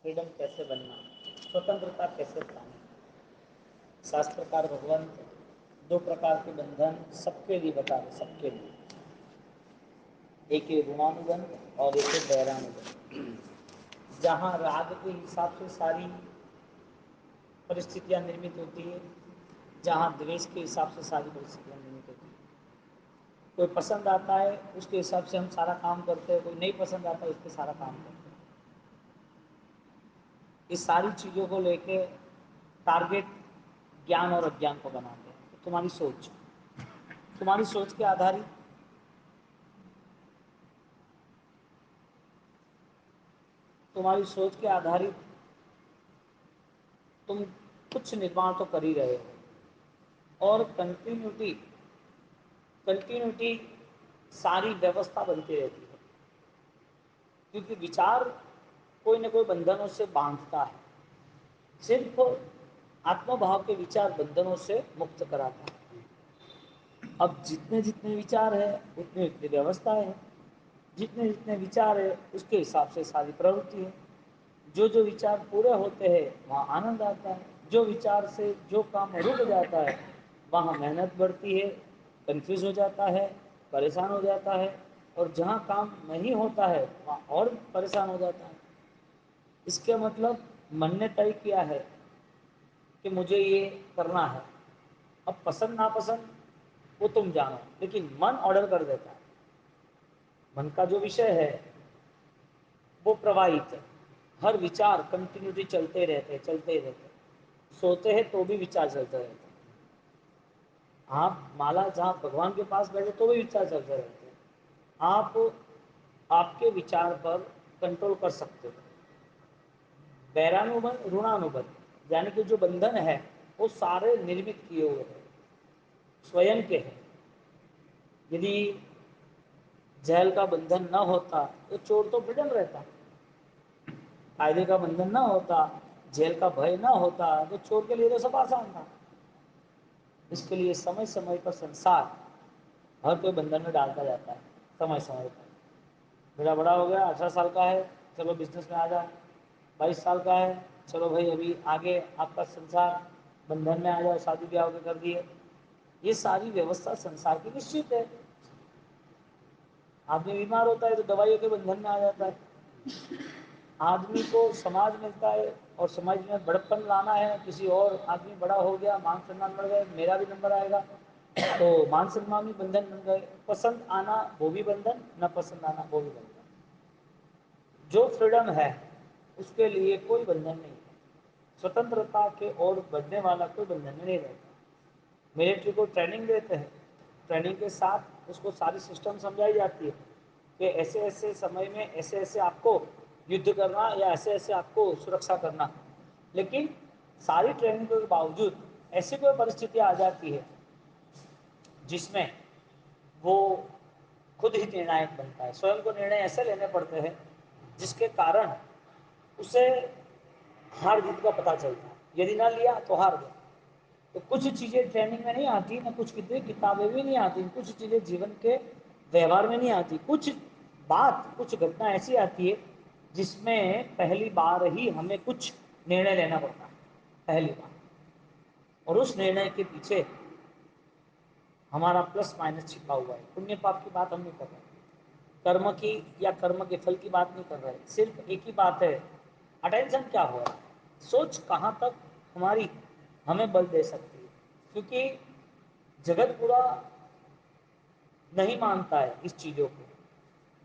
Freedom कैसे बनना, स्वतंत्रता कैसे पानी। शास्त्रकार भगवान दो प्रकार के बंधन सबके लिए बता रहे, सबके लिए। एक है ऋणानुबंध और एक है वैरानुबंध। जहाँ राग के हिसाब से सारी परिस्थितियाँ निर्मित होती है, जहाँ द्वेष के हिसाब से सारी परिस्थितियाँ निर्मित होती है। कोई पसंद आता है उसके हिसाब से हम सारा काम करते हैं, कोई नहीं पसंद आता है उसके सारा काम करते हैं। इस सारी चीज़ों को लेके टारगेट ज्ञान और अज्ञान को बनाते हैं। तो तुम्हारी सोच के आधारित तुम्हारी सोच के आधारित तुम कुछ निर्माण तो कर ही रहे हो, और कंटिन्यूटी कंटिन्यूटी सारी व्यवस्था बनती रहती है, क्योंकि विचार कोई न कोई बंधनों से बांधता है। सिर्फ आत्मभाव के विचार बंधनों से मुक्त कराता है। अब जितने जितने विचार है उतने उतनी व्यवस्था है, जितने जितने विचार है उसके हिसाब से सारी प्रवृत्ति है। जो जो विचार पूरे होते हैं वहाँ आनंद आता है, जो विचार से जो काम रुक जाता है वहाँ मेहनत बढ़ती है, कंफ्यूज हो जाता है, परेशान हो जाता है, और जहाँ काम नहीं होता है वहाँ और परेशान हो जाता है। इसके मतलब मन ने तय किया है कि मुझे ये करना है। अब पसंद नापसंद वो तुम जानो, लेकिन मन ऑर्डर कर देता है। मन का जो विषय है वो प्रवाहित है, हर विचार कंटिन्यूटी चलते ही रहते। सोते हैं तो भी विचार चलते रहते हैं। आप माला जहाँ भगवान के पास बैठे तो भी विचार चलते रहते हैं। आप आपके विचार पर कंट्रोल कर सकते हो। वैरानुबंध ऋणानुबंध यानी कि जो बंधन है वो सारे निर्मित किए हुए हैं, स्वयं के हैं। यदि जेल का बंधन न होता तो चोर तो फ्रीडम रहता, कायदे का बंधन ना होता, जेल का भय ना होता तो चोर के लिए तो सब आसान था। इसके लिए समय समय पर संसार हर कोई बंधन में डालता जाता है, समय समय पर। बेटा बड़ा हो गया, 18 साल का है, चलो बिजनेस में आ जाए। 22 साल का है, चलो भाई अभी आगे आपका संसार बंधन में आ जाओ, शादी ब्याह के कर दिए। ये सारी व्यवस्था संसार की निश्चित है। आदमी बीमार होता है तो दवाइयों के बंधन में आ जाता है। आदमी को समाज मिलता है और समाज में बड़प्पन लाना है, किसी और आदमी बड़ा हो गया, मान सम्मान बढ़ गए, मेरा भी नंबर आएगा, तो मान सम्मान भी बंधन बन गए। पसंद आना वो भी बंधन, न पसंद आना वो भी बंधन। जो फ्रीडम है उसके लिए कोई बंधन नहीं है। स्वतंत्रता के और बढ़ने वाला कोई बंधन नहीं रहता। मिलिट्री को ट्रेनिंग देते हैं, ट्रेनिंग के साथ उसको सारी सिस्टम समझाई जाती है कि ऐसे ऐसे समय में ऐसे ऐसे आपको युद्ध करना या ऐसे ऐसे आपको सुरक्षा करना। लेकिन सारी ट्रेनिंग के बावजूद ऐसी कोई परिस्थिति आ जाती है जिसमें वो खुद ही निर्णायक बनता है, स्वयं को निर्णय ऐसे लेने पड़ते हैं जिसके कारण उसे हार जीत का पता चलता है। यदि ना लिया तो हार गया। तो कुछ चीज़ें ट्रेनिंग में नहीं आती, ना कुछ किताबें भी नहीं आती, कुछ चीज़ें जीवन के व्यवहार में नहीं आती। कुछ घटना ऐसी आती है जिसमें पहली बार ही हमें कुछ निर्णय लेना पड़ता है, पहली बार। और उस निर्णय के पीछे हमारा प्लस माइनस छिपा हुआ है। पुण्य पाप की बात हम नहीं कर रहे, कर्म की या कर्म के फल की बात नहीं कर रहे। सिर्फ एक ही बात है, अटेंशन क्या हो रहा है, सोच कहाँ तक हमारी हमें बल दे सकती है। क्योंकि जगत पूरा नहीं मानता है इस चीज़ों को,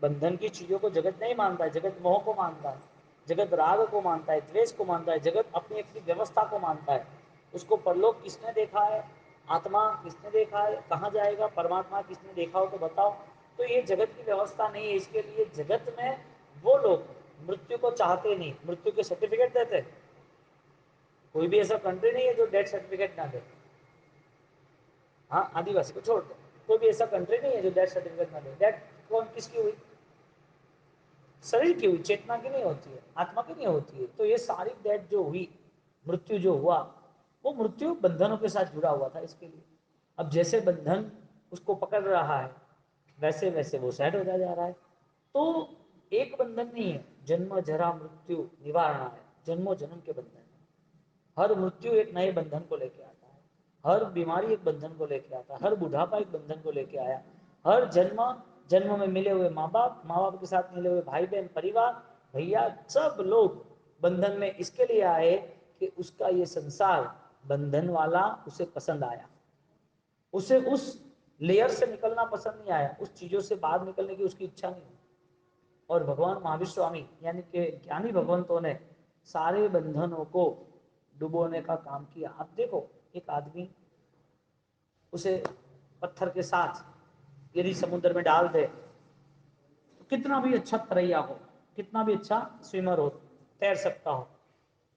बंधन की चीज़ों को जगत नहीं मानता है। जगत मोह को मानता है, जगत राग को मानता है, द्वेष को मानता है, जगत अपनी अपनी व्यवस्था को मानता है। उसको परलोक किसने देखा है, आत्मा किसने देखा है, कहाँ जाएगा, परमात्मा किसने देखा हो तो बताओ। तो ये जगत की व्यवस्था नहीं है। इसके लिए जगत में वो लोग मृत्यु को चाहते नहीं, मृत्यु के सर्टिफिकेट देते। कोई भी ऐसा कंट्री नहीं है जो डेथ सर्टिफिकेट ना दे। हाँ, आदिवासी को छोड़ दो, कोई भी ऐसा कंट्री नहीं है जो डेथ सर्टिफिकेट ना दे। डेथ कौन किसकी हुई, शरीर की हुई, चेतना की नहीं होती है, आत्मा की नहीं होती है। तो ये सारी डेथ जो हुई, मृत्यु जो हुआ, वो मृत्यु बंधनों के साथ जुड़ा हुआ था। इसके लिए अब जैसे बंधन उसको पकड़ रहा है वैसे वैसे वो सेट होता जा रहा है। तो एक बंधन नहीं है, जन्म जरा मृत्यु निवारण है। जन्मों जन्म के बंधन। हर मृत्यु एक नए बंधन को लेके आता है, हर बीमारी एक बंधन को लेके आता है, हर बुढ़ापा एक बंधन को लेके आया, हर जन्म जन्म में मिले हुए माँ बाप के साथ मिले हुए भाई बहन परिवार भैया सब लोग बंधन में इसके लिए आए कि उसका ये संसार बंधन वाला उसे पसंद आया, उसे उस लेयर से निकलना पसंद नहीं आया, उस चीजों से बाहर निकलने की उसकी इच्छा नहीं। और भगवान महावीर स्वामी यानी कि ज्ञानी भगवंतों ने सारे बंधनों को डुबोने का काम किया। आप देखो एक आदमी उसे पत्थर के साथ यदि समुद्र में डाल दे तो कितना भी अच्छा तरैया हो, कितना भी अच्छा स्विमर हो, तैर सकता हो,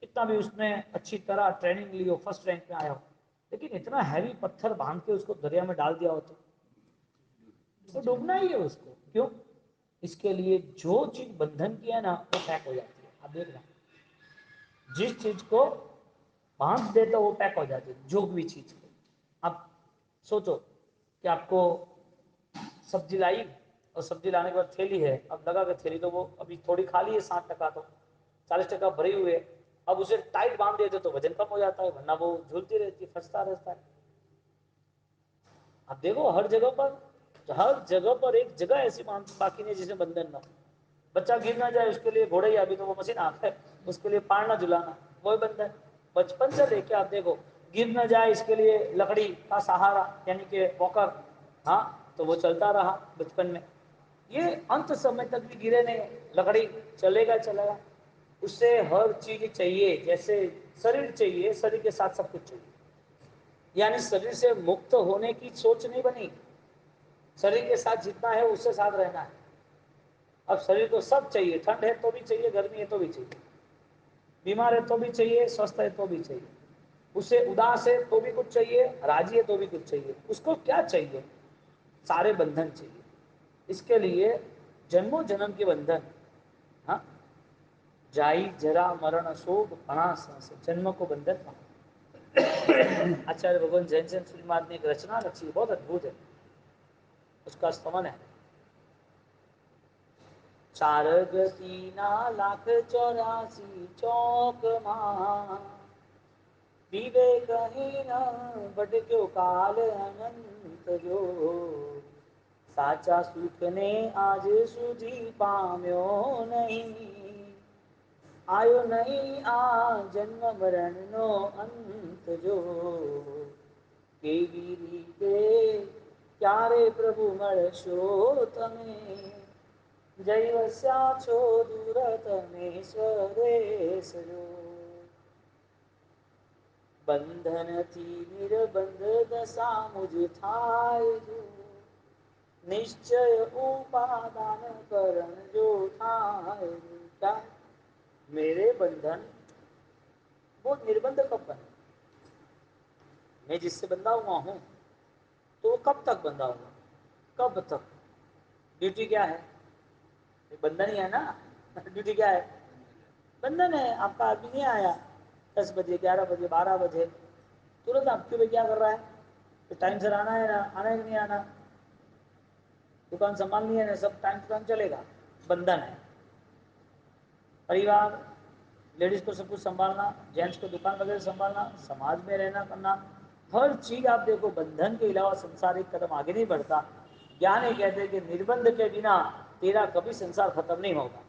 कितना भी उसने अच्छी तरह ट्रेनिंग ली हो, फर्स्ट रैंक में आया हो, लेकिन इतना हैवी पत्थर बांध के उसको दरिया में डाल दिया हो तो डूबना ही है उसको। क्यों? इसके लिए जो चीज बंधन की है ना वो पैक हो जाती है। आप देखना जिस चीज को बांध देता वो पैक हो जाती है, जो भी चीज को। आप सोचो कि आपको सब्जी लाई और सब्जी लाने के बाद थैली है, अब लगा के थैली तो वो अभी थोड़ी खाली है 60% तो 40% भरी हुई है, अब उसे टाइट बांध देते तो वजन कम हो जाता है, वरना वो झूलती रहती है, फंसता रहता है। आप देखो हर जगह पर एक जगह ऐसी बाकी नहीं जिसमें बंधन ना हो। बच्चा गिर ना जाए उसके लिए घोड़े, अभी तो वो मशीन आता है उसके लिए पालना झुलाना, वही बंधन बचपन से लेके आप देखो। गिर ना जाए इसके लिए लकड़ी का सहारा यानी कि वॉकर, हाँ तो वो चलता रहा बचपन में, ये अंत समय तक भी गिरे नहीं, लकड़ी चलेगा चलेगा। उससे हर चीज चाहिए, जैसे शरीर चाहिए, शरीर के साथ सब कुछ चाहिए, यानी शरीर से मुक्त होने की सोच नहीं बनी, शरीर के साथ जितना है उससे साथ रहना है। अब शरीर को सब चाहिए, ठंड है तो भी चाहिए, गर्मी है तो भी चाहिए, बीमार है तो भी चाहिए, स्वस्थ है तो भी चाहिए, उसे उदास है तो भी कुछ चाहिए, राजी है तो भी कुछ चाहिए। उसको क्या चाहिए? सारे बंधन चाहिए। इसके लिए जन्मों जन्म के बंधन, हाँ, जाई जरा मरण शोक फणा संस, जन्म को बंधन कहा। आचार्य भगवान जैन श्री महाराज ने एक रचना रची है, बहुत अद्भुत है, उसका स्तमन है। चार गतीना लाख 84 चौक मां, विवेक न भटक्यो काल अनंत जो, साचा सुख ने आज સુધી પામ્યો નહીં, आयो नहीं आ जन्म मरण नो अंत जो, केवी रीते क्यारे प्रभु મળશો તમે, जय वस्या छो दूर तमे स्वदेश जो, बंधन थी निर्बंध दशा मुझ थाय जो, निश्चय उपादान करण जो थाय। क्या मेरे बंधन वो निर्बंध कब बने? मैं जिससे बंधा हुआ हूं तो वो कब तक बंधा हुआ, कब तक? ड्यूटी क्या है? बंधन ही है ना। ड्यूटी क्या है? बंधन है। आपका आदमी नहीं आया 10 बजे 11 बजे 12 बजे, तुरंत आपके लिए क्या कर रहा है? तो टाइम से आना है ना, आना है कि नहीं आना, दुकान संभालनी है ना, सब टाइम टू टाइम चलेगा, बंधन है। परिवार लेडीज को सब कुछ संभालना, जेंट्स को दुकान वगैरह संभालना, समाज में रहना करना, हर चीज आप देखो, बंधन के अलावा संसार एक कदम आगे नहीं बढ़ता। ज्ञान ये कहते हैं कि निर्बंध के बिना तेरा कभी संसार खत्म नहीं होगा।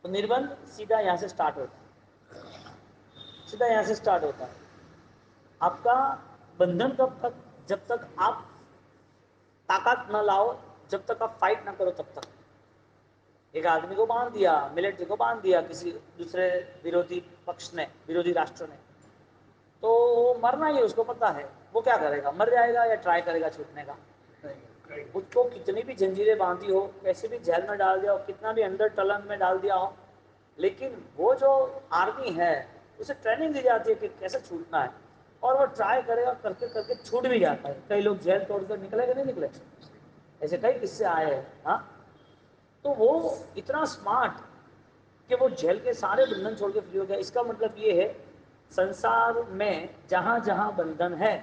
तो निर्बंध सीधा यहाँ से स्टार्ट होता है, सीधा यहाँ से स्टार्ट होता है। आपका बंधन कब तक? जब तक आप ताकत न लाओ, जब तक आप फाइट ना करो तब तक। एक आदमी को बांध दिया, मिलिट्री को बांध दिया किसी दूसरे विरोधी पक्ष ने, विरोधी राष्ट्र ने, तो मरना ही, उसको पता है, वो क्या करेगा? मर जाएगा या ट्राई करेगा छूटने का? उसको कितनी भी जंजीरें बांधी हो, कैसे भी जेल में डाल दिया हो, कितना भी अंडर टलन में डाल दिया हो, लेकिन वो जो आर्मी है उसे ट्रेनिंग दी जाती है कि कैसे छूटना है, और वो ट्राई करेगा, करके करके छूट भी जाता है। कई लोग जेल तोड़कर निकले कि नहीं निकले, ऐसे कई किस्से आए हैं। हाँ, तो वो इतना स्मार्ट कि वो जेल के सारे बंधन छोड़ के फ्री हो गया। इसका मतलब ये है संसार में जहां जहां बंधन है,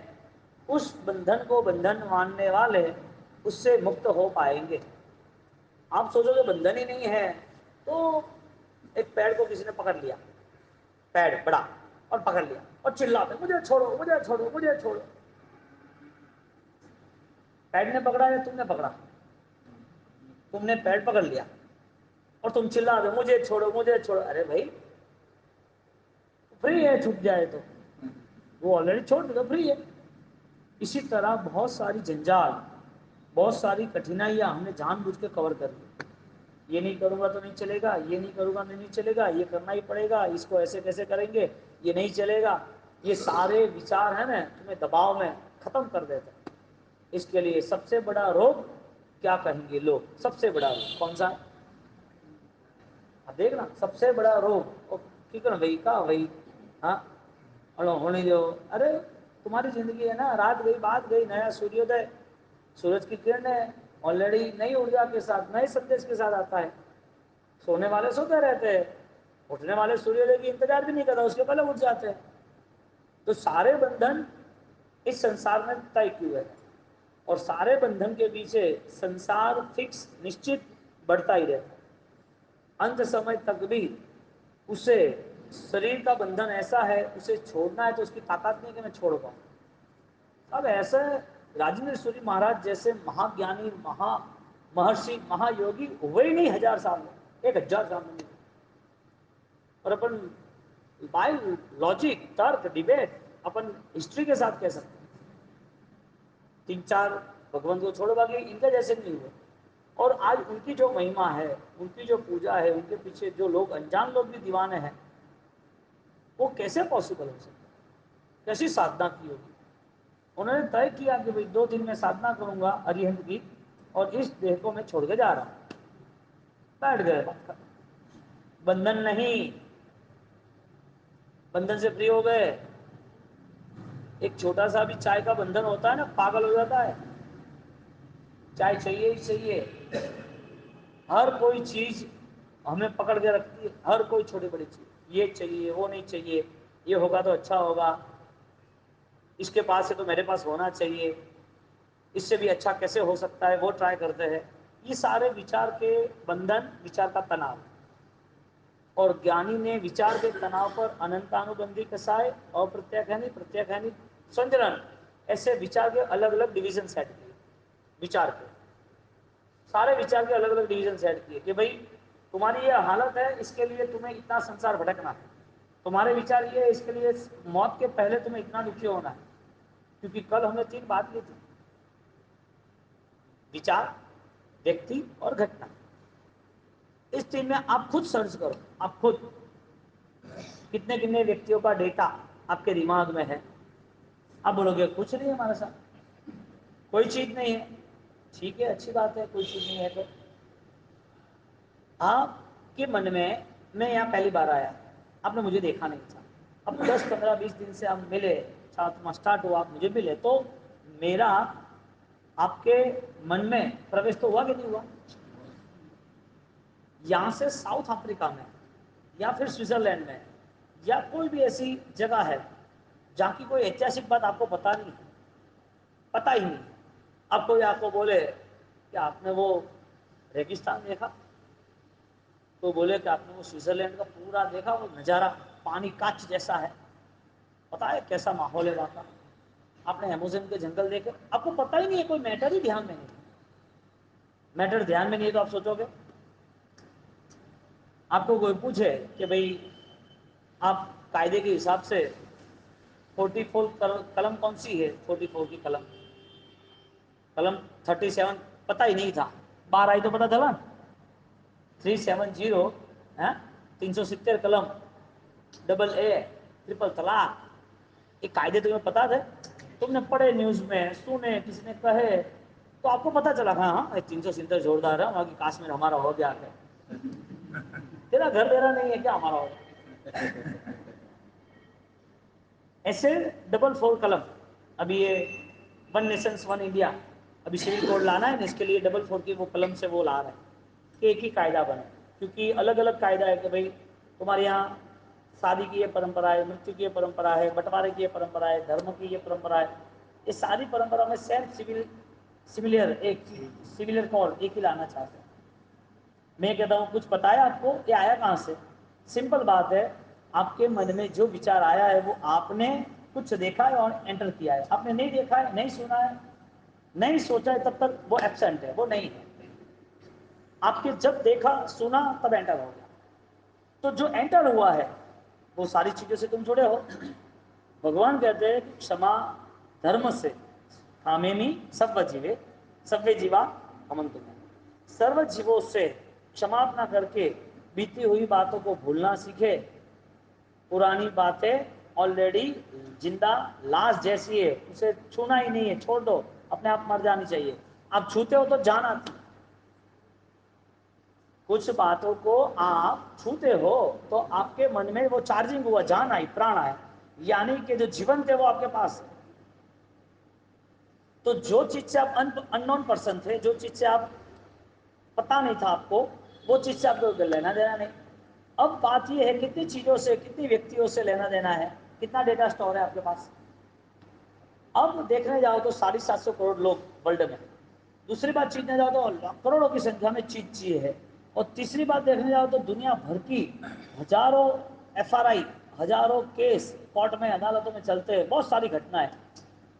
उस बंधन को बंधन मानने वाले उससे मुक्त हो पाएंगे। आप सोचोगे बंधन ही नहीं है तो ایک پیڑ کو کسی نے پکڑ لیا، پیڑ بڑا، اور پکڑ لیا اور چلاتے مجھے چھوڑو مجھے چھوڑو مجھے چھوڑو. پیڑ نے پکڑا یا تم نے پکڑا؟ تم نے پیڑ پکڑ لیا اور تم چلا دو مجھے چھوڑو مجھے چھوڑو. ارے بھائی فری ہے، چھپ جائے تو وہ آلریڈی چھوڑ دے گا، فری ہے. اسی طرح بہت ساری جنجال، بہت ساری کٹھنائیاں ہم نے جان بوجھ کے کور کر دی. یہ نہیں کروں گا تو نہیں چلے گا، یہ نہیں کروں گا تو نہیں چلے گا، یہ کرنا ہی پڑے گا، اس کو ایسے کیسے کریں گے، یہ نہیں چلے گا. یہ سارے وچار ہیں نا تمہیں دباؤ میں ختم کر دیتے ہیں. اس کے لیے سب سے بڑا روگ کیا کہیں گے لوگ؟ سب سے بڑا روگ کون سا ہے؟ اب دیکھنا سب سے بڑا روگ ٹھیک ہے نا بھائی کا بھائی. ہاں ہونے جو ارے تمہاری زندگی ہے نا، رات گئی بات گئی، نیا سوریودے، سورج کی کرنیں آلریڈی نئی ارجا کے ساتھ نئے سندیش کے ساتھ آتا ہے. سونے والے سوتے رہتے ہیں، اٹھنے والے سوریودے کی انتظار بھی نہیں کرتا، اس کے پہلے اٹھ جاتے ہیں. تو سارے بندھن اس سنسار میں طے کیے ہیں اور سارے بندھن کے پیچھے سنسار فکس نشچت بڑھتا ہی رہتا ہے. انت سمے تک بھی اسے شریر کا بندھن ایسا ہے، اسے چھوڑنا ہے تو اس کی طاقت نہیں کہ میں چھوڑ پاؤں. اب ایسے راجندر سوری مہاراج جیسے مہاگیانی، مہرشی، مہا یوگی ہوئے ہی نہیں 1000 سال میں، 1000 سال میں. اور اپن بائی لاجک ترک ڈیبیٹ اپن ہسٹری کے ساتھ کہہ سکتے ہیں 3-4 بھگوان کو چھوڑو باقی ان کے جیسے نہیں ہوئے. اور آج ان کی جو مہما ہے، ان کی جو پوجا ہے، ان کے پیچھے جو لوگ انجان لوگ بھی دیوانے ہیں، وہ کیسے پاسبل ہو سکتا ہے؟ کیسی سادھنا کی ہوگی؟ انہوں نے طے کیا کہ بھائی 2 دن میں سادھنا کروں گا ارہنت کی اور اس دیہ کو میں چھوڑ کے جا رہا ہوں. بیٹھ گئے. بندھن نہیں، بندھن سے فری ہو گئے. ایک چھوٹا سا بھی چائے کا بندھن ہوتا ہے نا، پاگل ہو جاتا ہے. چائے چاہیے ہی چاہیے، ہر کوئی چیز ہمیں پکڑ کے رکھتی ہے، ہر کوئی چھوٹی بڑی چیز، یہ چاہیے وہ نہیں چاہیے، یہ ہوگا تو اچھا ہوگا، اس کے پاس ہے تو میرے پاس ہونا چاہیے، اس سے بھی اچھا کیسے ہو سکتا ہے وہ ٹرائی کرتے ہیں. یہ سارے وچار کے بندھن، وچار کا تناؤ. اور گیانی نے وچار کے تناؤ پر انتانوبندھی کسائے، اپرتیاکھانی، پرتیاکھانی، سنجرن، ایسے وچار کے الگ الگ ڈویژن سیٹ کیے. وچار کے سارے وچار کے الگ الگ ڈویژن سیٹ کیے کہ بھائی تمہاری یہ حالت ہے، اس کے لیے تمہیں اتنا سنسار بھٹکنا ہے. تمہارے وچار یہ ہے، اس کے لیے موت کے پہلے تمہیں اتنا دکھی ہونا ہے. کیونکہ کل ہم نے 3 بات کی تھی: وچار، ویکتی اور گھٹنا. اس 3 میں آپ خود سرچ کرو، آپ خود کتنے کتنے ویکتیوں کا ڈیٹا آپ کے دماغ میں ہے. آپ بولو گے کچھ نہیں ہمارے ساتھ، کوئی چیز نہیں ہے. ٹھیک ہے، اچھی بات ہے، کوئی چیز نہیں ہے. تو آپ کے من میں یہاں پہلی بار آیا، آپ نے مجھے دیکھا نہیں تھا. اب 10-15-20 دن سے ہم ملے، ساتھ اسٹارٹ ہوا، آپ مجھے ملے، تو میرا آپ کے من میں پرویش تو ہوا کہ نہیں ہوا؟ یہاں سے ساؤتھ افریقہ میں یا پھر سوئٹزرلینڈ میں یا کوئی بھی ایسی جگہ ہے جہاں کی کوئی ایتہاسک بات آپ کو پتہ نہیں، پتہ ہی نہیں. اب کوئی آپ کو بولے کہ آپ نے وہ ریگستان دیکھا، تو بولے کہ آپ نے وہ سوئٹزرلینڈ کا پورا دیکھا، وہ نظارہ پانی کاچ جیسا ہے، پتا ہے کیسا ماحول ہے وہاں کا. آپ نے ایمیزون کے جنگل دیکھے، آپ کو پتہ ہی نہیں ہے، کوئی میٹر ہی دھیان میں نہیں. میٹر دھیان میں نہیں ہے تو آپ سوچو گے. آپ کو کوئی پوچھے کہ بھئی آپ قاعدے کے حساب سے 44 قلم کون سی ہے؟ 44 کی قلم 37 پتہ ہی نہیں تھا، باہر آئی تو پتہ چلا 370 370 قلم AA ٹرپل طلاق. یہ قاعدے تمہیں پتا تھے؟ تم نے پڑھے نیوز میں، سنے، کسی نے کہے تو آپ کو پتا چلا. ہاں 370 زوردار ہے، وہاں کی کاشمیر ہمارا ہو گیا ہے. تیرا گھر تیرا نہیں ہے کیا ہمارا ہو؟ ایسے 44 قلم. ابھی یہ 1 نیشنز 1 انڈیا، ابھی سول کوڈ لانا ہے نا، اس کے لیے 44 کی وہ قلم سے وہ لا رہے ہیں کہ ایک ہی قاعدہ بنے. کیونکہ الگ الگ قاعدہ ہے کہ بھائی تمہارے یہاں شادی کی یہ پرمپرا ہے، مرتیو کی یہ پرمپرا ہے، بٹوارے کی یہ پرمپرا ہے، دھرم کی یہ پرمپرا ہے. یہ ساری پرمپرا میں سیم سملر ایک سملر کوڈ ایک ہی لانا چاہتے ہیں. میں کہتا ہوں کچھ پتا ہے آپ کو یہ آیا کہاں سے؟ सिंपल बात है, आपके मन में जो विचार आया है वो आपने कुछ देखा है और एंटर किया है, आपने नहीं देखा है, नहीं सुना है, नहीं सोचा है, तब तक वो एब्सेंट है, वो नहीं है। आपके जब देखा सुना तब एंटर हो गया। तो जो एंटर हुआ है वो सारी चीजों से तुम जुड़े हो। भगवान कहते हैं कि क्षमा धर्म से कामेमी सर्व जीवे सव्य जीवा हमन तुम्हें, सर्व जीवों से क्षमा न करके बीती हुई बातों को भूलना सीखे। पुरानी बातें ऑलरेडी जिंदा लाश जैसी है, उसे छूना ही नहीं है, छोड़ दो, अपने आप मर जानी चाहिए। आप छूते हो तो जान आती, कुछ बातों को आप छूते हो तो आपके मन में वो चार्जिंग हुआ, जान आई, प्राण आए, यानी कि जो जीवन थे वो आपके पास है। तो जो चीज से आप अननोन पर्सन थे, जो चीज से आप पता नहीं था आपको, वो चीज से आपको लेना देना नहीं। अब बात ये है कितनी चीजों से, कितनी व्यक्तियों से लेना देना है, कितना डेटा स्टोर है आपके पास। अब देखने जाओ तो 750 करोड़ लोग वर्ल्ड में। दूसरी बात चीजने जाओ तो करोड़ों की संख्या में चीज है। और तीसरी बात देखने जाओ तो दुनिया भर की हजारों FRI, हजारों केस कोर्ट में अदालतों में चलते हैं, बहुत सारी घटनाएं।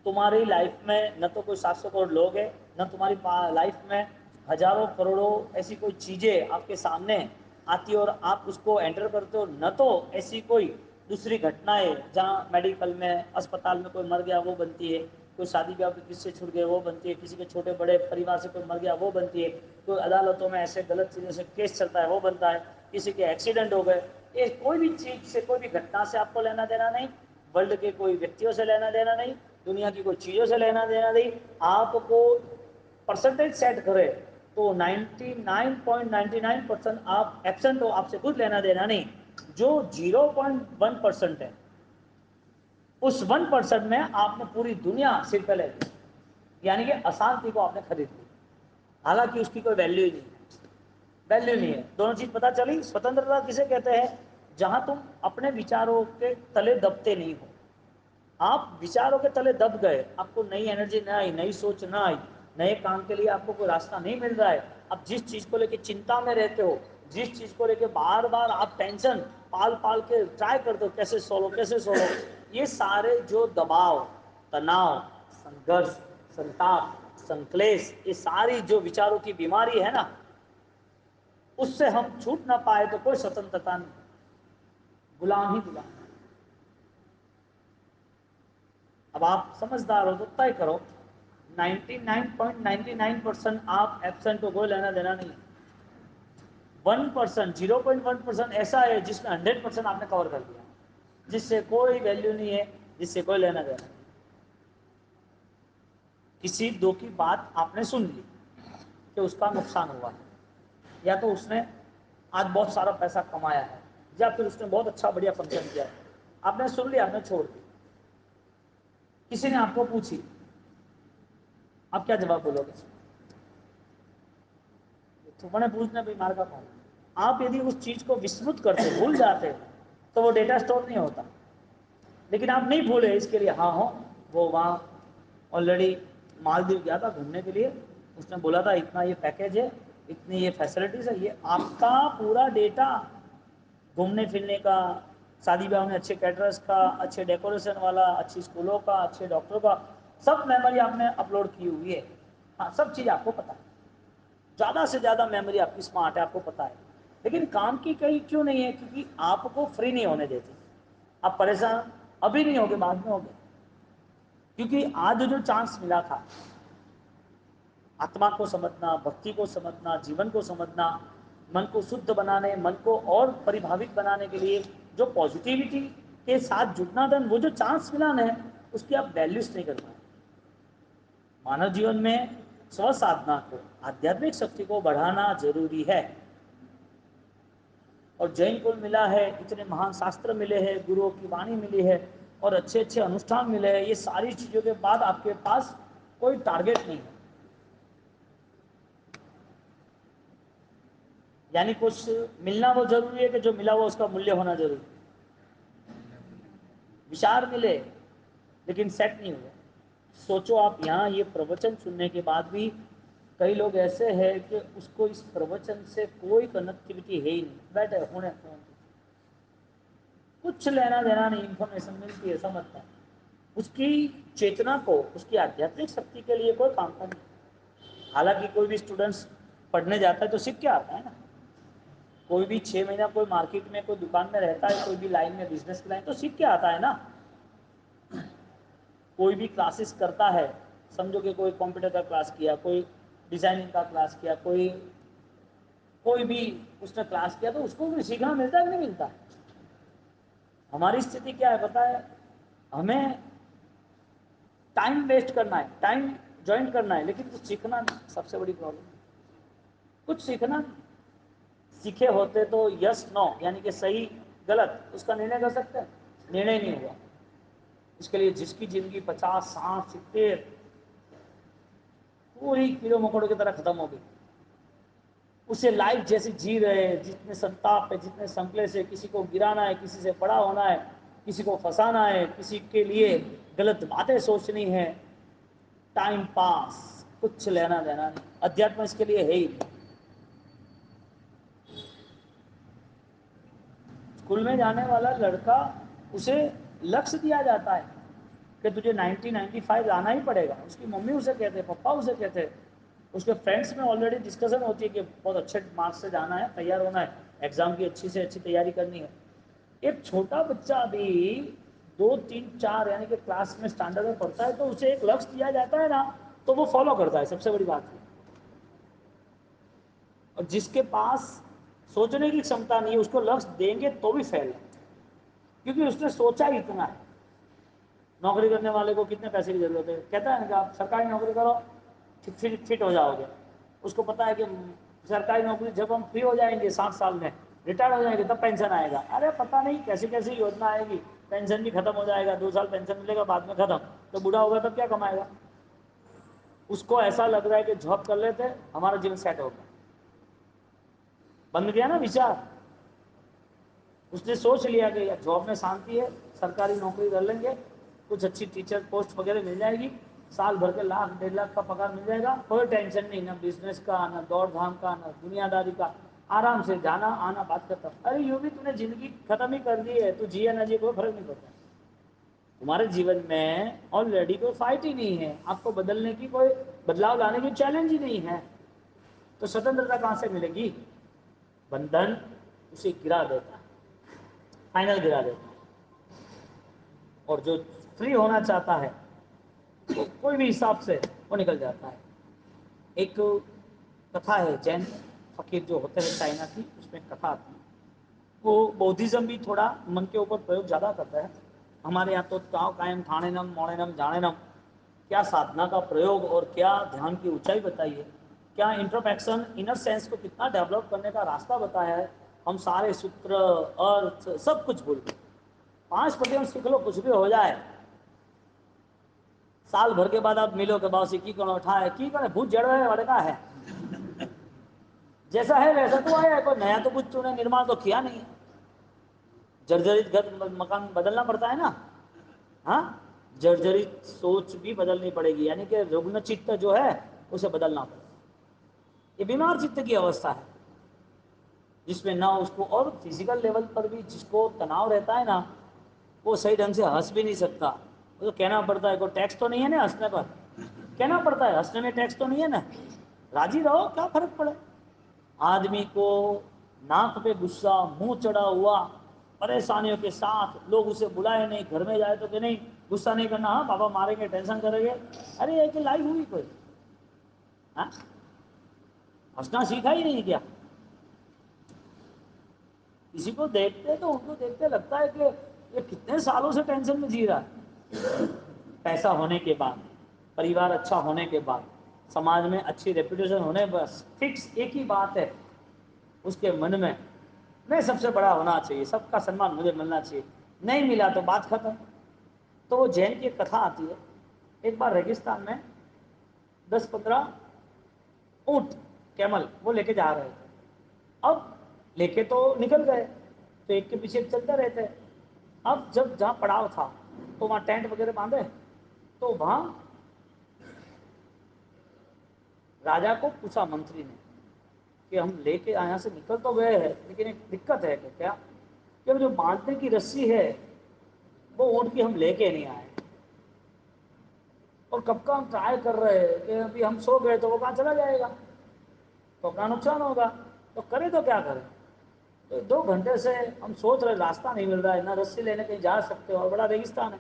तुम्हारी लाइफ में न तो कोई 700 करोड़ लोग है, न तुम्हारी लाइफ में हजारों करोड़ों ऐसी कोई चीजें आपके सामने आती है और आप उसको एंटर करते हो, न तो ऐसी कोई दूसरी घटनाएं जहाँ मेडिकल में अस्पताल में कोई मर गया वो बनती है, कोई शादी ब्याह के किस्से छूट गए वो बनती है, किसी के छोटे बड़े परिवार से कोई मर गया वो बनती है, कोई अदालतों में ऐसे गलत चीज़ों से केस चलता है वो बनता है, किसी के एक्सीडेंट हो गए। ये कोई भी चीज़ से, कोई भी घटना से आपको लेना देना नहीं, वर्ल्ड के कोई व्यक्तियों से लेना देना नहीं, दुनिया की कोई चीज़ों से लेना देना नहीं। आपको परसेंटेज सेट करे तो 99.99% आप एब्सेंट हो, आपसे कुछ लेना देना नहीं। जो 0.1% है, उस 1% में आपने पूरी दुनिया सिर पे ले ली, यानी कि अशांति को आपने खरीद ली, हालांकि उसकी कोई वैल्यू ही नहीं है, वैल्यू नहीं है। दोनों चीज पता चली। स्वतंत्रता किसे कहते हैं? जहां तुम अपने विचारों के तले दबते नहीं हो। आप विचारों के तले दब गए, आपको नई एनर्जी ना आई, नई सोच ना आई, नए काम के लिए आपको कोई रास्ता नहीं मिल रहा है, अब जिस चीज को लेकर चिंता में रहते हो, जिस चीज को लेकर बार बार आप टेंशन पाल पाल के ट्राई करते हो कैसे सोलो कैसे सोलो, ये सारे जो दबाव, तनाव, संघर्ष, संताप, संक्लेश, ये सारी जो विचारों की बीमारी है ना, उससे हम छूट ना पाए तो कोई स्वतंत्रता नहीं, गुलाम ही गुलाम। अब आप समझदार हो तो तय करो, 99.99% आप एब्सेंट हो, कोई लेना देना नहीं। 1%, 0.1% ऐसा है जिसमें 100% आपने कवर कर दिया, जिससे कोई वैल्यू नहीं है, जिससे कोई लेना देना नहीं। किसी दो की बात आपने सुन ली कि उसका नुकसान हुआ है, या तो उसने आज बहुत सारा पैसा कमाया है, या फिर उसने बहुत अच्छा बढ़िया फंक्शन किया है, आपने सुन लिया, आपने छोड़ दी। किसी ने आपको पूछी, आप क्या जवाब बोलोगे? तुमने पूछना भाई मार का कौन। आप यदि उस चीज को विस्मृत करते, भूल जाते, तो वो डेटा स्टोर नहीं होता। लेकिन आप नहीं भूले, इसके लिए हाँ हो, वो वहाँ ऑलरेडी मालदीव गया था घूमने के लिए, उसने बोला था इतना ये पैकेज है, इतनी ये फैसिलिटीज है, ये आपका पूरा डेटा घूमने फिरने का, शादी ब्याह में अच्छे कैटरर्स का, अच्छे डेकोरेशन वाला, अच्छी स्कूलों का, अच्छे डॉक्टरों का, सब मेमोरी आपने अपलोड की हुई है। हाँ, सब चीज़ आपको पता है, ज़्यादा से ज़्यादा मेमोरी आपकी स्मार्ट है, आपको पता है। लेकिन काम की कहीं क्यों नहीं है? क्योंकि आपको फ्री नहीं होने देती। आप परेशान अभी नहीं होगे, बाद में होगे, क्योंकि आज जो चांस मिला था आत्मा को समझना, भक्ति को समझना, जीवन को समझना, मन को शुद्ध बनाने, मन को और परिभावित बनाने के लिए जो पॉजिटिविटी के साथ जुड़ना था, वो जो चांस मिला ना, उसकी आप वैल्यूज नहीं कर पाए। मानव जीवन में स्व साधना को, आध्यात्मिक शक्ति को बढ़ाना जरूरी है। और जैन कुल मिला है, इतने महान शास्त्र मिले हैं, गुरुओं की वाणी मिली है, और अच्छे अच्छे अनुष्ठान मिले हैं, ये सारी चीजों के बाद आपके पास कोई टारगेट नहीं है। यानी कुछ मिलना वो जरूरी है कि जो मिला वो उसका मूल्य होना जरूरी है। विचार मिले लेकिन सेट नहीं हुआ। सोचो आप, यहाँ ये प्रवचन सुनने के बाद भी कई लोग ऐसे हैं कि उसको इस प्रवचन से कोई कनेक्टिविटी है ही नहीं, बैठे होने फोन, कुछ लेना देना नहीं, इंफॉर्मेशन मिलती है, समझता है, उसकी चेतना को, उसकी आध्यात्मिक शक्ति के लिए कोई काम का नहीं। हालांकि कोई भी स्टूडेंट्स पढ़ने जाता है तो सीख के आता है ना, कोई भी 6 महीना कोई मार्केट में कोई दुकान में रहता है, कोई भी लाइन में बिजनेस की लाइन, तो सीख के आता है ना। कोई भी क्लासेस करता है, समझो कि कोई कंप्यूटर का क्लास किया, कोई डिजाइनिंग का क्लास किया, कोई कोई भी उसने क्लास किया, तो उसको भी सीखना मिलता है कि नहीं मिलता है। हमारी स्थिति क्या है पता है, हमें टाइम वेस्ट करना है, टाइम ज्वाइन करना है, लेकिन कुछ सीखना नहीं, सबसे बड़ी प्रॉब्लम। कुछ सीखना नहीं। सीखे होते तो यस नो यानी कि सही गलत उसका निर्णय कर सकते हैं, निर्णय नहीं हुआ। इसके लिए जिसकी जिंदगी 50 60 70 पूरी कीड़े मकोड़ों की तरह खत्म हो गई, उसे लाइफ जैसे जी रहे हैं, जितने संताप है, जितने संकलेश है, किसी को गिराना है, किसी से बड़ा होना है, किसी को फंसाना है, किसी के लिए गलत बातें सोचनी है, टाइम पास, कुछ लेना देना नहीं। अध्यात्म इसके लिए है ही नहीं। स्कूल में जाने वाला लड़का, उसे लक्ष्य दिया जाता है कि तुझे 90 95 लाना ही पड़ेगा। उसकी मम्मी उसे कहते, पापा उसे कहते, उसके फ्रेंड्स में ऑलरेडी डिस्कशन होती है कि बहुत अच्छे मार्क्स से जाना है, तैयार होना है, एग्जाम की अच्छी से अच्छी तैयारी करनी है। एक छोटा बच्चा भी 2 3 4 यानी कि क्लास में स्टैंडर्ड में पढ़ता है, तो उसे एक लक्ष्य दिया जाता है ना, तो वो फॉलो करता है, सबसे बड़ी बात है। और जिसके पास सोचने की क्षमता नहीं है, उसको लक्ष्य देंगे तो भी फेल है, क्योंकि उसने सोचा ही इतना है। नौकरी करने वाले को कितने पैसे की जरूरत है, कहता है ना कि आप सरकारी नौकरी करो, फिट हो जाओगे। उसको पता है कि सरकारी नौकरी जब हम फ्री हो जाएंगे 60 साल में, रिटायर हो जाएंगे, तब पेंशन आएगा। अरे पता नहीं कैसी कैसी योजना आएगी, पेंशन भी खत्म हो जाएगा, 2 साल पेंशन मिलेगा, बाद में खत्म, तो बूढ़ा होगा तब क्या कमाएगा। उसको ऐसा लग रहा है कि जॉब कर लेते हमारा जीवन सेट होगा, बंद किया ना विचार। उसने सोच लिया कि यार जॉब में शांति है, सरकारी नौकरी कर लेंगे, कुछ अच्छी टीचर पोस्ट वगैरह मिल जाएगी, साल भर के 1 लाख 1.5 लाख का पगार मिल जाएगा, कोई टेंशन नहीं, ना बिजनेस का, ना दौड़ धाम का, ना दुनियादारी का, आराम से जाना आना, बात खत्म। अरे यूं भी तूने जिंदगी खत्म ही कर दी है, तू जिया ना जिए कोई फर्क नहीं पड़ता। तुम्हारे जीवन में ऑलरेडी कोई फाइट ही नहीं है, आपको बदलने की, कोई बदलाव लाने की चैलेंज ही नहीं है, तो स्वतंत्रता कहां से मिलेगी। बंधन उसे गिरा देता है, फाइनल गिरा देता है। और जो फ्री होना चाहता है तो कोई भी हिसाब से वो निकल जाता है। एक कथा है, जैन फकीर जो होते हैं चाइना की, उसमें कथा आती है। वो बौद्धिज्म भी थोड़ा मन के ऊपर प्रयोग ज़्यादा करता है। हमारे यहाँ तो ताव कायम ठाणे नम मोणे नम जाने नम, क्या साधना का प्रयोग और क्या ध्यान की ऊंचाई बताई है, क्या इंट्रोस्पेक्शन इनर सेंस को कितना डेवलप करने का रास्ता बताया है। हम सारे सूत्र अर्थ सब कुछ भूल गए। 5% सीख लो, कुछ भी हो जाए, साल भर के बाद आप मिलो के बासी की कौन उठा है, की कौन भूत जड़ है वड़का है, जैसा है वैसा तो आया है, कोई नया तो कुछ तूने निर्माण तो किया नहीं है। जर्जरित घर मकान बदलना पड़ता है ना, हाँ, जर्जरित सोच भी बदलनी पड़ेगी, यानी कि रुग्ण चित्त जो है उसे बदलना पड़ेगा। ये बीमार चित्त की अवस्था है, जिसमें ना उसको, और फिजिकल लेवल पर भी जिसको तनाव रहता है ना, वो सही ढंग से हंस भी नहीं सकता। वो तो कहना पड़ता है, कोई टैक्स तो नहीं है ना हंसने पर, कहना पड़ता है हंसने में टैक्स तो नहीं है ना, राजी रहो, क्या फर्क पड़े। आदमी को नाक पे गुस्सा, मुंह चढ़ा हुआ, परेशानियों के साथ, लोग उसे बुलाए नहीं, घर में जाए तो कि नहीं गुस्सा नहीं करना, हाँ पापा मारेंगे, टेंशन करेंगे। अरे एक लाई हुई कोई, हाँ, हंसना सीखा ही नहीं क्या। किसी को देखते तो उनको देखते लगता है कि ये कितने सालों से टेंशन में जी रहा है। पैसा होने के बाद, परिवार अच्छा होने के बाद, समाज में अच्छी रेपुटेशन होने, बस फिक्स एक ही बात है उसके मन में, मैं सबसे बड़ा होना चाहिए, सबका सम्मान मुझे मिलना चाहिए, नहीं मिला तो बात खत्म। तो वो जैन की कथा आती है, एक बार रेगिस्तान में 10 15 ऊंट, कैमल वो लेके जा रहे थे। अब लेके तो निकल गए, तो एक के पीछे एक चलते रहते। अब जब जहाँ पड़ाव था तो वहाँ टेंट वगैरह बांधे, तो वहाँ राजा को पूछा मंत्री ने कि हम लेके यहाँ से निकल तो गए हैं, लेकिन एक दिक्कत है कि क्या। کہ اب جو باندھنے کی رسی ہے وہ اونٹ کی ہم لے کے نہیں آئے، اور کب کا ہم ٹرائی کر رہے ہیں کہ ابھی ہم سو گئے تو وہ کہاں چلا جائے گا تو اپنا نقصان ہوگا، تو کرے تو کیا کریں؟ تو 2 گھنٹے سے ہم سوچ رہے راستہ نہیں مل رہا ہے، نہ رسی لینے کہیں جا سکتے ہو اور بڑا ریگستان ہے،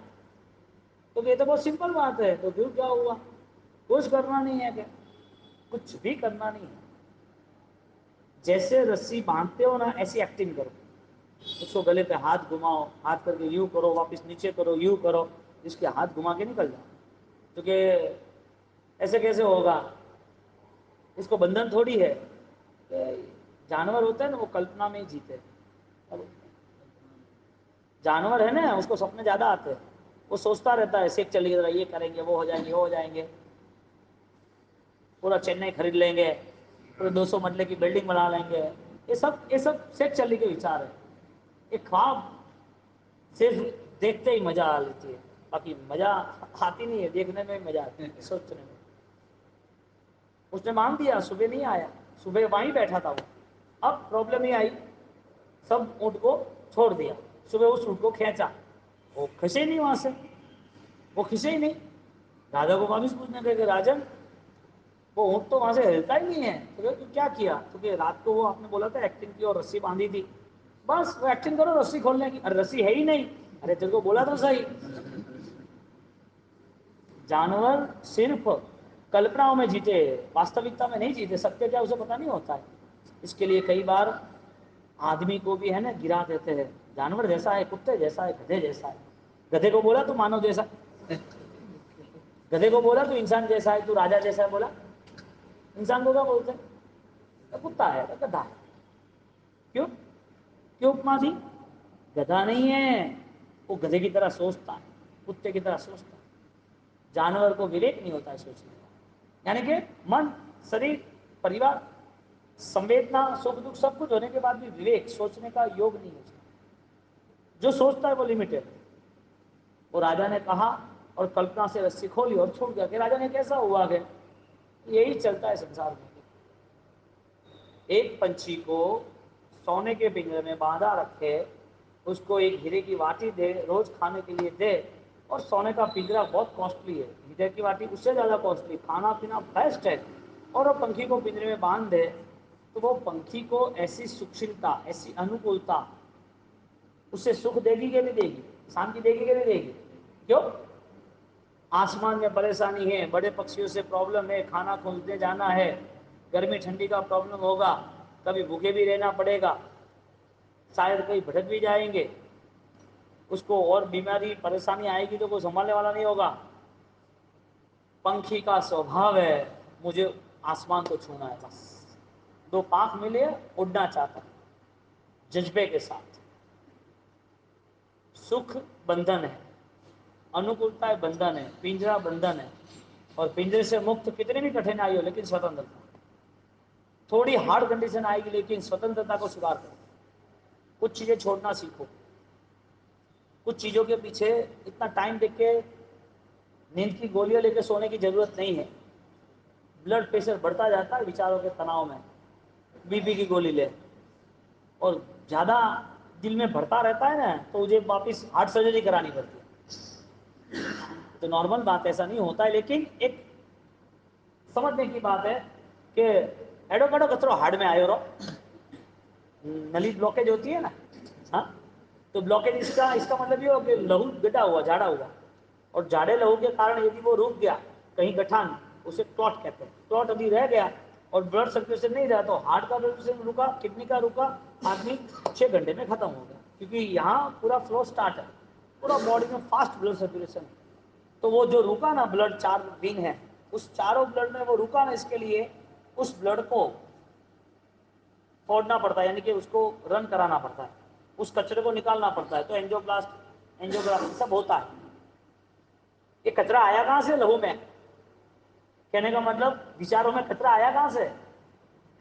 تو یہ تو بہت سمپل بات ہے، تو پھر کیا ہوا؟ کچھ کرنا نہیں ہے، کہ کچھ بھی کرنا نہیں ہے، جیسے رسی باندھتے ہو نا ایسی ایکٹنگ کرو، اس کو گلے پہ ہاتھ گھماؤ، ہاتھ کر کے یوں کرو، واپس نیچے کرو، یوں کرو، اس کے ہاتھ گھما کے نکل جاؤ، کیونکہ ایسے کیسے ہوگا؟ اس کو بندھن تھوڑی ہے، کہ جانور ہوتا ہے نا وہ کلپنا میں ہی جیتے، جانور ہے نا اس کو سپنے زیادہ آتے ہیں، وہ سوچتا رہتا ہے سیکھ چلی رہا یہ کریں گے، وہ ہو جائیں گے، وہ ہو جائیں گے، پورا چنئی خرید لیں گے، پورے 200 مرلے کی بلڈنگ بنا لیں گے، یہ سب سیکھ چلی کے وچار ہے، ایک خواب صرف دیکھتے ہی مزہ آ لیتی ہے، باقی مزہ آتی نہیں ہے، دیکھنے میں مزہ آتی ہے، سوچنے میں۔ اس نے مان دیا، صبح نہیں آیا، صبح وہیں بیٹھا تھا وہ، اب پرابلم یہ آئی، سب اونٹ کو چھوڑ دیا، صبح اس اونٹ کو کھینچا، وہ کھسے ہی نہیں وہاں سے، وہ کھسے ہی نہیں، راجا کو واپس پوچھنے لگے کہ راجن وہ اونٹ تو وہاں سے ہلتا ہی نہیں ہے، تو کیا کیا؟ کیونکہ رات کو وہ آپ نے بولا تھا ایکٹنگ کی اور رسی باندھی تھی، بس وہ ایکٹنگ کرو رسی کھولنے کی، ارے رسی ہے ہی نہیں، ارے تیرے کو بولا تو صحیح۔ جانور صرف کلپناؤں میں جیتے، واستوکتا میں نہیں جیتے، ستیہ کیا اسے پتہ نہیں ہوتا ہے، اس کے لیے کئی بار آدمی کو بھی ہے نا گرا دیتے ہیں، جانور جیسا ہے، کتے جیسا ہے، گدھے جیسا ہے، گدھے کو بولا تو مانو جیسا، گدھے کو بولا تو انسان جیسا ہے، تو راجا جیسا ہے بولا، انسان کو کیا بولتے ہیں؟ کتا ہے، گدھا ہے، کیوں اپما دی؟ گدھا نہیں ہے، وہ گدھے کی طرح سوچتا ہے، کتے کی طرح سوچتا ہے، جانور کو وویک نہیں ہوتا ہے سوچنے کا، یعنی کہ من، شریر، پریوار، سنویدنا، سکھ دکھ سب کچھ ہونے کے بعد بھی وویک، سوچنے کا یوگ نہیں ہوتا، جو سوچتا ہے وہ لمیٹڈ ہے۔ وہ راجا نے کہا اور کلپنا سے رسی کھولی اور چھوٹ گیا، کہ راجا نے کیسا ہوا؟ کہ یہی چلتا ہے سنسار میں، ایک پنچھی کو سونے کے پنجرے میں باندھا رکھے، اس کو ایک ہیرے کی واٹی دے، روز کھانے کے لیے دے، اور سونے کا پنجرا بہت کاسٹلی ہے، ہیرے کی واٹی اس سے زیادہ کاسٹلی، کھانا پینا بیسٹ ہے، اور وہ پنکھی کو پنجرے میں باندھ دے، تو وہ پنکھی کو ایسی سکشلتا، ایسی انوکولتا اسے سکھ دے گی کہ نہیں دے گی؟ شانتی دے گی کہ نہیں دے گی؟ کیوں؟ آسمان میں پریشانی ہے، بڑے پکشیوں سے پرابلم ہے، کھانا کھولنے جانا ہے، گرمی ٹھنڈی کا پرابلم ہوگا، کبھی بھوکے بھی رہنا پڑے گا، شاید کہیں بھٹک بھی جائیں گے، اس کو اور بیماری پریشانی آئے گی تو کوئی سنبھالنے والا نہیں ہوگا، پنکھی کا سوبھاو ہے مجھے آسمان کو چھونا ہے، بس 2 پانکھ ملے اڑنا چاہتا ہے جذبے کے ساتھ، سکھ بندھن ہے، انوکولتا ہے بندھن ہے، پنجرا بندھن ہے، اور پنجرے سے مکت کتنی بھی کٹھنائی ہو لیکن سوتنترتا، تھوڑی ہارڈ کنڈیشن آئے گی لیکن سوتنترتا کو سدھار کرو، کچھ چیزیں چھوڑنا سیکھو، کچھ چیزوں کے پیچھے اتنا ٹائم دیکھ کے نیند کی گولیاں لے کے سونے کی ضرورت نہیں ہے، بلڈ پریشر بڑھتا جاتا ہے وچاروں کے تناؤ میں، بی پی کی گولی لے، اور زیادہ دل میں بڑھتا رہتا ہے نا تو مجھے واپس ہارٹ سرجری کرانی پڑتی ہے، تو نارمل بات ایسا نہیں ہوتا ہے، لیکن ایک سمجھنے کی بات ہے کہ ایڈو کڈو کچرو ہارڈ میں آئے رہو، نلی بلاکیج ہوتی ہے نا، ہاں تو بلاکیج اس کا مطلب یہ ہو کہ لہو گڈا ہوا، جاڑا ہوا، اور جاڑے لہو کے کارن یدی وہ رک گیا کہیں گٹھان، اسے کلوٹ کہتے ہیں، کلوٹ ابھی رہ گیا اور بلڈ سرکولیشن نہیں رہا تو ہارٹ کا بلڈ سرکولیشن رکا، کڈنی کا رکا، آدمی 6 گھنٹے میں ختم ہو گیا، کیونکہ یہاں پورا فلو سٹارٹ ہے، پورا باڈی میں فاسٹ بلڈ سرکولیشن ہے، تو وہ جو رکا نا بلڈ 4 دن ہے، اس چاروں بلڈ میں وہ رکا نا، اس کے لیے اس بلڈ کو پھوڑنا پڑتا ہے، یعنی کہ اس کو رن کرانا پڑتا ہے، اس کچرے کو نکالنا پڑتا ہے، تو اینجیوگرافی سب ہوتا ہے۔ یہ کچرا آیا کہاں سے؟ لہو میں، کہنے کا مطلب وچاروں میں کچرا آیا کہاں سے؟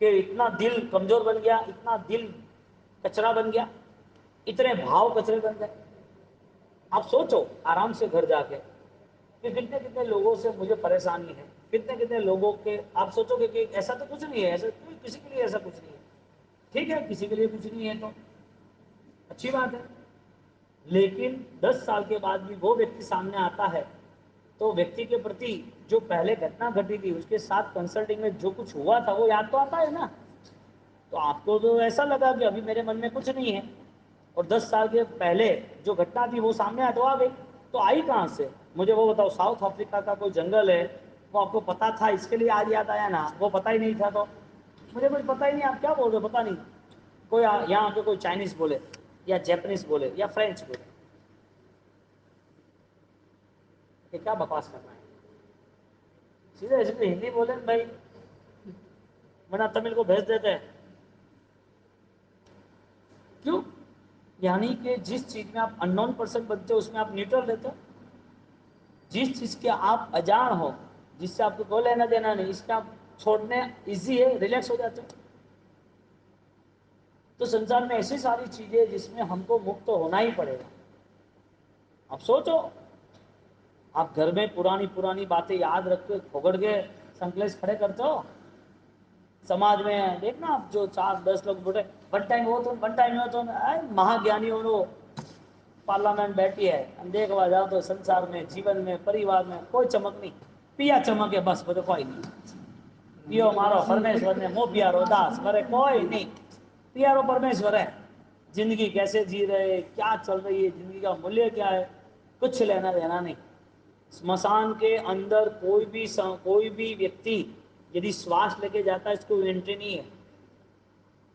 کہ اتنا دل کمزور بن گیا، اتنا دل کچرا بن گیا، اتنے بھاؤ کچرے بن گئے۔ آپ سوچو آرام سے گھر جا کے کہ کتنے کتنے لوگوں سے مجھے پریشانی ہے، کتنے کتنے لوگوں کے، آپ سوچو گے کہ ایسا تو کچھ نہیں ہے، ایسا کسی کے لیے ایسا کچھ نہیں ہے، ٹھیک ہے کسی کے لیے کچھ نہیں ہے تو اچھی بات ہے. لیکن 10 سال کے بعد بھی وہ ویکتی سامنے آتا ہے تو ویکتی کے پرتی جو پہلے گھٹنا گھٹی تھی اس کے ساتھ کنسلٹنگ میں جو کچھ ہوا تھا وہ یاد تو آتا ہے نا. تو آپ کو تو ایسا لگا کہ ابھی میرے من میں کچھ نہیں ہے, اور 10 سال کے پہلے جو گھٹنا تھی وہ سامنے آ تو آ گئی. تو آئی کہاں سے؟ مجھے وہ بتاؤ. ساؤتھ افریقہ کا کوئی جنگل ہے, وہ آپ کو پتا تھا اس کے لیے آج یاد آیا نا؟ وہ پتا ہی نہیں تھا تو مجھے کچھ پتا ہی نہیں. آپ کیا بول رہے ہو پتا نہیں؟ کوئی یہاں پہ کوئی چائنیز بولے یا جیپنیز بولے یا فرینچ بولے, کہ کیا بکواس کرنا ہے؟ سیدھے سیدھے ہندی بولے بھائی, ورنہ تمل کو بھیج دیتے ہیں. کیوں؟ یعنی کہ جس چیز میں آپ ان نون پرسن بنتے ہو اس میں آپ نیوٹرل رہتے ہو. جس چیز کے آپ اجان ہو, جس سے آپ کو کوئی لینا دینا نہیں, اس کا آپ چھوڑنے ایزی ہے, ریلیکس ہو جاتے ہو. تو سنسار میں ایسی ساری چیزیں جس میں ہم کو مکت ہونا ہی پڑے گا. اب سوچو, آپ گھر میں پرانی پرانی باتیں یاد رکھ کے پھوگڑ کے سنکلیش کھڑے کرتے ہو. سماج میں دیکھنا آپ جو 4-10 لوگ بولے ون ٹائم ہو تو ون ٹائم ہو تو مہا جانی ہو پارلیمنٹ بیٹھی ہے, دیکھوا جاؤ تو سنسار میں جیون میں پریوار میں کوئی چمک نہیں. پیا چمک ہے بس, وہ تو کوئی نہیں. پیو مارو پرمیشور نے منہ پیارو داس مرے کوئی نہیں. پیارو پرمیشور ہے. زندگی کیسے جی رہے, کیا چل رہی ہے زندگی کا مولیہ کیا ہے, کچھ لینا دینا نہیں. سمشان کے اندر کوئی بھی ویکتی یدی سواس لے کے جاتا ہے اس کو انٹری نہیں ہے.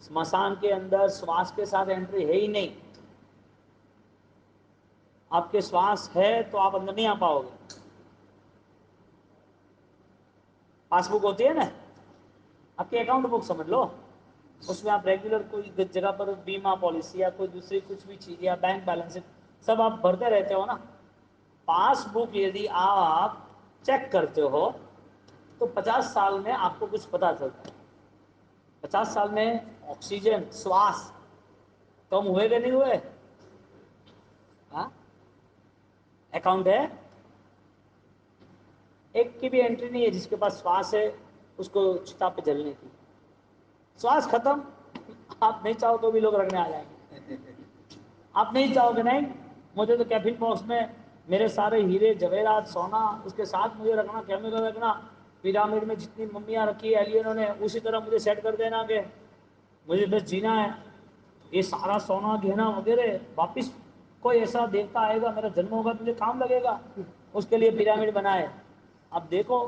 سمشان کے اندر سواس کے ساتھ انٹری ہے ہی نہیں. آپ کے سواس ہے تو آپ اندر نہیں آ پاؤ گے. پاس بک ہوتی ہے نا, آپ کے اکاؤنٹ بک سمجھ لو, اس میں آپ ریگولر کوئی جگہ پر بیمہ پالیسی یا کوئی دوسری کچھ بھی چیز یا بینک بیلنس سب آپ بھرتے رہتے ہو نا. پاس بک یدی آپ چیک کرتے ہو تو 50 سال میں آپ کو کچھ پتا چلتا ہے. 50 سال میں آکسیجن سواس کم ہوئے کہ نہیں ہوئے؟ ہاں, اکاؤنٹ ہے, ایک کی بھی انٹری نہیں ہے جس کے پاس سواس ہے اس کو چتا پہ جلنے کی. سواس ختم, آپ نہیں چاہو تو بھی لوگ رکھنے آ جائیں گے. آپ نہیں چاہو گے نہیں, مجھے تو کیفن باکس میں میرے سارے ہیرے جواہرات سونا اس کے ساتھ مجھے رکھنا, کیمرہ رکھنا, پیرامڈ میں جتنی ممیاں رکھی ہے ایلینوں نے اسی طرح مجھے سیٹ کر دینا کہ مجھے بس جینا ہے. یہ سارا سونا گہنا وغیرہ واپس کوئی ایسا دیکھتا آئے گا میرا جنم ہوگا مجھے کام لگے گا, اس کے لیے پیرامڈ بنائے. اب دیکھو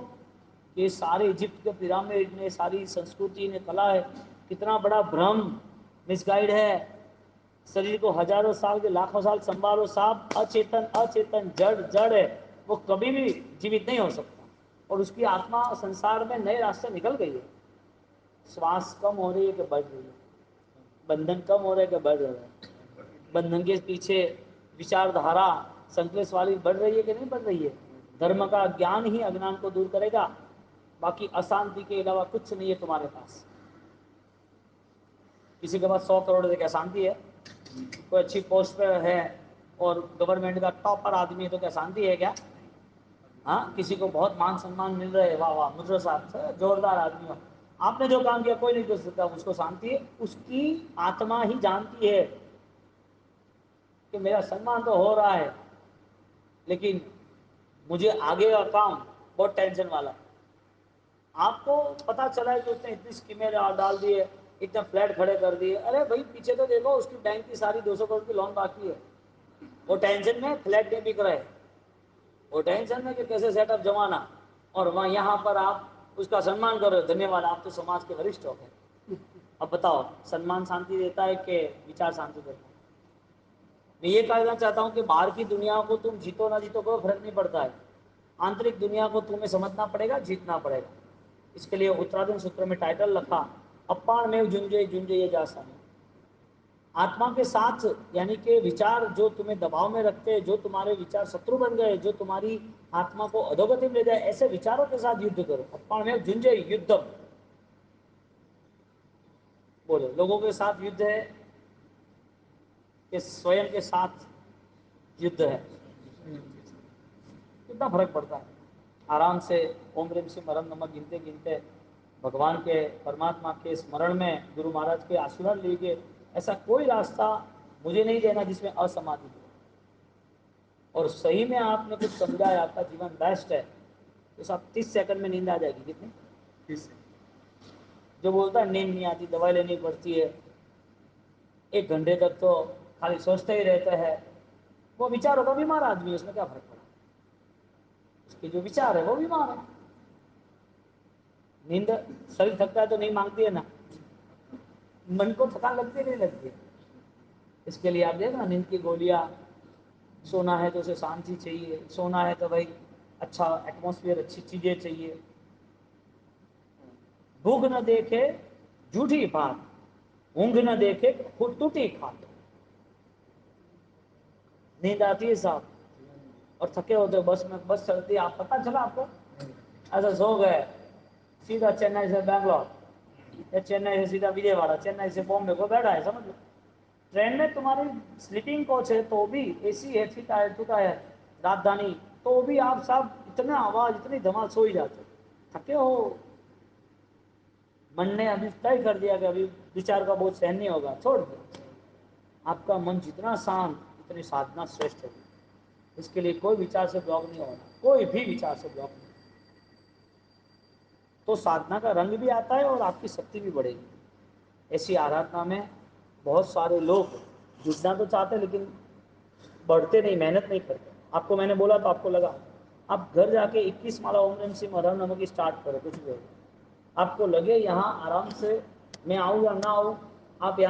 کہ سارے ایجپٹ کے پیرامڈ نے, ساری سنسکرتی نے, کلا ہے, کتنا بڑا بھرم مس گائیڈ ہے. شریر کو ہزاروں سال کے لاکھوں سال سنبھالو, صاحب اچیتن جڑ ہے, وہ کبھی بھی جیوت نہیں ہو سکتا. اور اس کی آتما سنسار میں نئے راستے نکل گئی ہے. سواس کم ہو رہی ہے کہ بڑھ رہی ہے؟ بندھن کم ہو رہا ہے کہ بڑھ رہا ہے؟ بندھن کے پیچھے وچار دھارا سنکلیش والی بڑھ رہی ہے کہ نہیں بڑھ رہی ہے؟ دھرم کا گیان ہی اجنان کو دور کرے گا, باقی اشانتی کے علاوہ کچھ نہیں ہے تمہارے پاس. کسی کے پاس 100 کروڑ سے کیا شانتی ہے؟ کوئی اچھی پوسٹ پہ ہے اور گورنمنٹ کا ٹاپر آدمی ہے تو کیا شانتی ہے کیا؟ ہاں, کسی کو بہت مان سمان مل رہے, واہ واہ مجرو صاحب زوردار آدمی ہو, آپ نے جو کام کیا کوئی نہیں کر سکتا, اس کو شانتی ہے. اس کی آتما ہی جانتی ہے کہ میرا سنمان تو ہو رہا ہے لیکن مجھے آگے کا کام بہت ٹینشن والا ہے. آپ کو پتا چلا ہے کہ اس نے اتنی اسکیمیں ڈال دی ہے, اتنا فلیٹ کھڑے کر دیے, ارے بھائی پیچھے تو دیکھو اس کی بینک کی ساری 200 کروڑ کی لون باقی ہے. وہ ٹینشن میں فلیٹ نہیں بک رہے, وہ ٹینشن میں کہ کیسے سیٹ اپ جمانا, اور وہاں یہاں پر آپ اس کا سنمان کرو, دھنیہ واد آپ تو سماج کے وریشٹھ ہو گئے. اب بتاؤ سنمان شانتی دیتا ہے کہ وچار شانتی دیتا ہے؟ میں یہ کہنا چاہتا ہوں کہ باہر کی دنیا کو تم جیتو نہ جیتو کوئی فرق نہیں پڑتا ہے, آنترک دنیا کو تمہیں سمجھنا پڑے گا, جیتنا پڑے گا. اس کے لیے اترادن سوتر میں ٹائٹل رکھا اپان میں جنجے جاسا. آتما کے ساتھ یعنی کہ وچار جو تمہیں دباؤ میں رکھتے ہیں, جو تمہارے وچار شترو بن گئے, جو تمہاری آتما کو ادھوگتی میں لے جائے, ایسے وچاروں کے ساتھ یدھ کرو. اپان میں جنجے یدھم, بولو لوگوں کے ساتھ یدھ ہے کہ سوئم کے ساتھ یدھ ہے؟ کتنا فرق پڑتا ہے. آرام سے اوم ریم سے مرم نمک گنتے گنتے بھگوان کے پرماتما کے اسمرن میں گرو مہاراج کے آشیرواد لیجیے. ایسا کوئی راستہ مجھے نہیں دینا جس میں اسمادھی ہو. اور صحیح میں آپ نے کچھ سمجھا ہے، آپ کا جیون بیسٹ ہے، تو صاحب 30 سیکنڈ میں نیند آ جائے گی. کتنے؟ 30. جو بولتا ہے نیند نہیں آتی، دوائی لینی پڑتی ہے، 1 گھنٹے تک تو خالی سوچتا ہی رہتا ہے، وہ بیچار ہوگا بیمار آدمی، اس میں کیا فرق پڑا؟ اس کے جو وچار ہے وہ بیمار ہے. نیند شریر تھکتا ہے تو نہیں مانگتی ہے نا، من کو تھکان لگتی ہے نہیں لگتی ہے. اس کے لیے آپ دیکھنا نیند کی گولیاں، سونا ہے تو اسے شانتی چاہیے، سونا ہے تو بھائی اچھا ایٹماسفیئر، اچھی چیزیں چاہیے. بھوک نہ دیکھے جھوٹی بات، اونگ نہ دیکھے خود ٹوٹی کھات. نیند آتی ہے صاحب اور تھکے ہوتے ہو، بس میں بس چلتی ہے، آپ پتہ چلا آپ کو؟ ایسا سو گئے سیدھا چنئی سے بنگلور، یا چنئی سے سیدھا وجے واڑا، چنئی سے بامبے کو بیٹھا ہے. سمجھ لو ٹرین میں تمہاری سلیپنگ کوچ ہے تو بھی اے سی ہے، ٹوٹا ہے راجدھانی، تو بھی آپ صاحب اتنا آواز اتنی دھمال سو ہی جاتے، تھکے ہو. من نے ابھی طے کر دیا کہ ابھی وچار کا بوجھ سہن نہیں ہوگا، چھوڑ دو. آپ کا من جتنا شانت اتنی سادھنا شریشٹھ ہوگی. اس کے لیے کوئی وچار سے بلاک نہیں ہونا، کوئی بھی وچار سے بلاک نہیں. تو سادھنا کا رنگ بھی آتا ہے اور آپ کی شکتی بھی بڑھے گی. ایسی آرادھنا میں بہت سارے لوگ جٹنا تو چاہتے لیکن بڑھتے نہیں، محنت نہیں کرتے. آپ کو میں نے بولا تو آپ کو لگا، آپ گھر جا کے 21 مالا اوم نمः شیواے ہر نمઃ کی اسٹارٹ کرو. کچھ بھی ہو آپ کو لگے یہاں آرام سے میں آؤں یا نہ آؤں، آپ یہاں